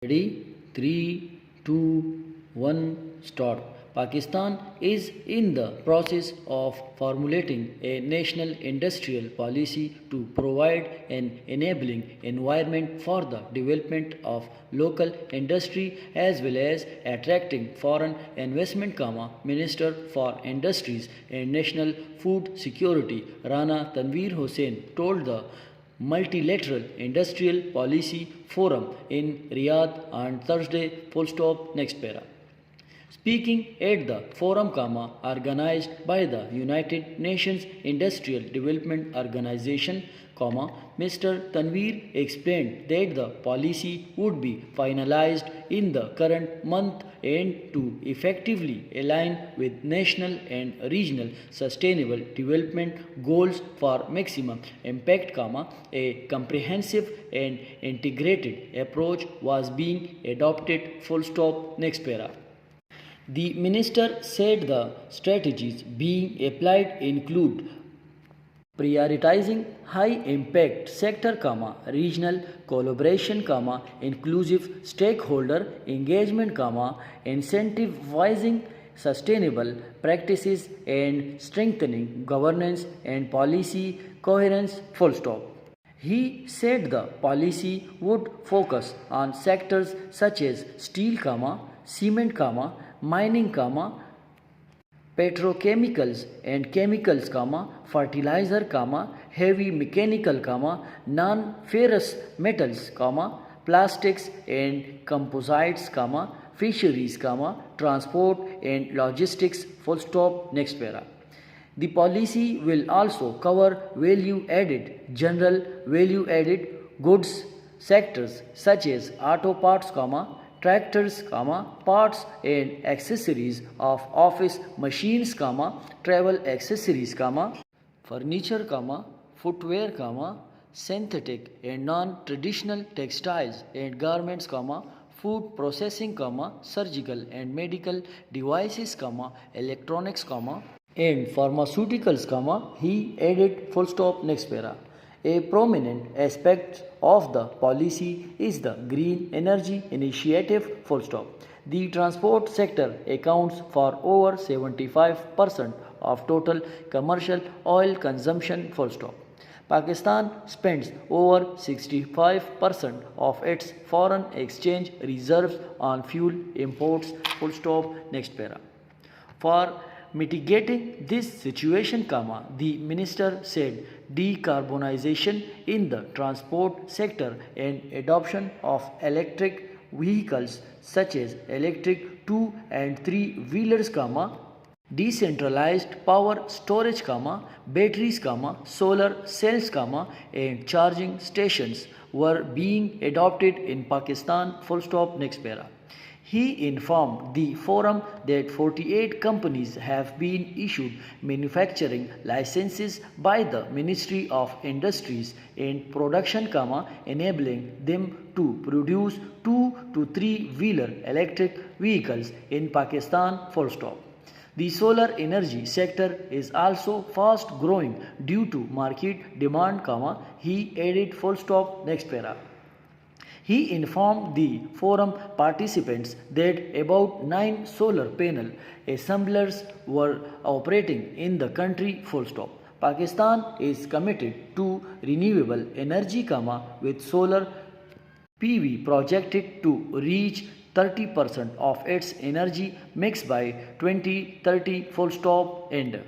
Ready? 3, 2, 1, start. Pakistan is in the process of formulating a national industrial policy to provide an enabling environment for the development of local industry as well as attracting foreign investment, Minister for Industries and National Food Security Rana Tanveer Hussain told the Multilateral Industrial Policy Forum in Riyadh on Thursday. Full stop. Next para. Speaking at the forum, organized by the United Nations Industrial Development Organization, Mr. Tanveer explained that the policy would be finalized in the current month and to effectively align with national and regional sustainable development goals for maximum impact, a comprehensive and integrated approach was being adopted. Full stop. Next para. The minister said the strategies being applied include prioritizing high impact sector, regional collaboration, inclusive stakeholder engagement, incentivizing sustainable practices and strengthening governance and policy coherence. Full stop. He said the policy would focus on sectors such as steel, cement, mining, petrochemicals and chemicals, fertilizer, heavy mechanical, non-ferrous metals, plastics and composites, fisheries, transport and logistics. Full stop. Next para. The policy will also cover value-added, general value-added goods sectors such as auto parts, tractors, parts and accessories of office machines, travel accessories, furniture, footwear, synthetic and non-traditional textiles and garments, food processing, surgical and medical devices, electronics, and pharmaceuticals, he added. Full stop. Next para. A prominent aspect of the policy is the Green Energy Initiative. Full stop. The transport sector accounts for over 75% of total commercial oil consumption. Full stop. Pakistan spends over 65% of its foreign exchange reserves on fuel imports. Full stop. Next para. For mitigating this situation, the minister said decarbonization in the transport sector and adoption of electric vehicles such as electric 2 and 3 wheelers, decentralized power storage, batteries, solar cells, and charging stations were being adopted in Pakistan. Full stop. Next para. He informed the forum that 48 companies have been issued manufacturing licenses by the Ministry of Industries and Production, enabling them to produce 2 to 3 wheeler electric vehicles in Pakistan. Full stop. The solar energy sector is also fast growing due to market demand, he added. Full stop. Next para. He informed the forum participants that about 9 solar panel assemblers were operating in the country. Full stop. Pakistan is committed to renewable energy, with solar PV projected to reach 30% of its energy mix by 2030. Full stop. End.